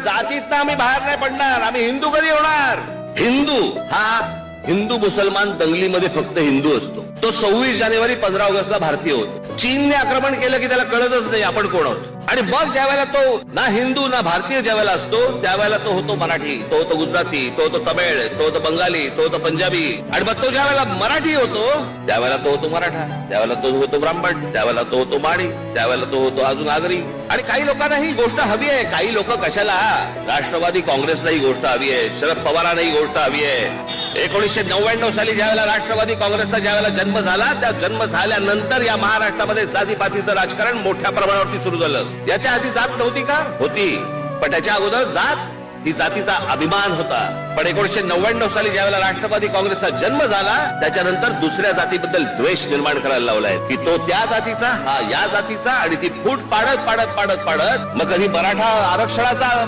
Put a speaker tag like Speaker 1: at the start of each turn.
Speaker 1: जातीत आम्ही बाहेर नाही पडणार, आम्ही हिंदू कधी होणार? हिंदू हा हिंदू मुसलमान दंगलीमध्ये फक्त हिंदू असतो. तो 26 जानेवारी 15 ऑगस्टला भारतीय होतो. चीनने आक्रमण केलं की त्याला कळतच नाही आपण कोण आहोत. आणि मग ज्या वेळेला तो ना हिंदू ना भारतीय ज्या वेळेला असतो त्यावेळेला तो होतो मराठी, तो होतो गुजराती, तो होतो तमिळ, तो होतो बंगाली, तो होतो पंजाबी. आणि मग तो ज्या वेळेला मराठी होतो त्यावेळेला तो होतो मराठा, त्यावेळेला तो होतो ब्राह्मण, त्यावेळेला तो होतो माडी, त्यावेळेला तो होतो अजून आगरी. आणि काही लोकांना ही गोष्ट हवी आहे. काही लोक कशाला, राष्ट्रवादी काँग्रेसला ही गोष्ट हवी आहे, शरद पवारांना ही गोष्ट हवी आहे. 1999 साली ज्यावेळेला राष्ट्रवादी काँग्रेसचा ज्यावेळेला जन्म झाला, त्या जन्म झाल्यानंतर या महाराष्ट्रामध्ये जातीपातीचं राजकारण मोठ्या प्रमाणावरती सुरू झालं. याच्या आधी जात नव्हती का? होती. पण त्याच्या अगोदर जात ही जातीचा अभिमान होता. पण 1999 साली ज्यावेळेला राष्ट्रवादी काँग्रेसचा जन्म झाला त्याच्यानंतर दुसऱ्या जातीबद्दल द्वेष निर्माण करायला लावलाय की तो त्या जातीचा, हा या जातीचा. आणि ती फूट पाडत पाडत पाडत पाडत मग कधी मराठा आरक्षणाचा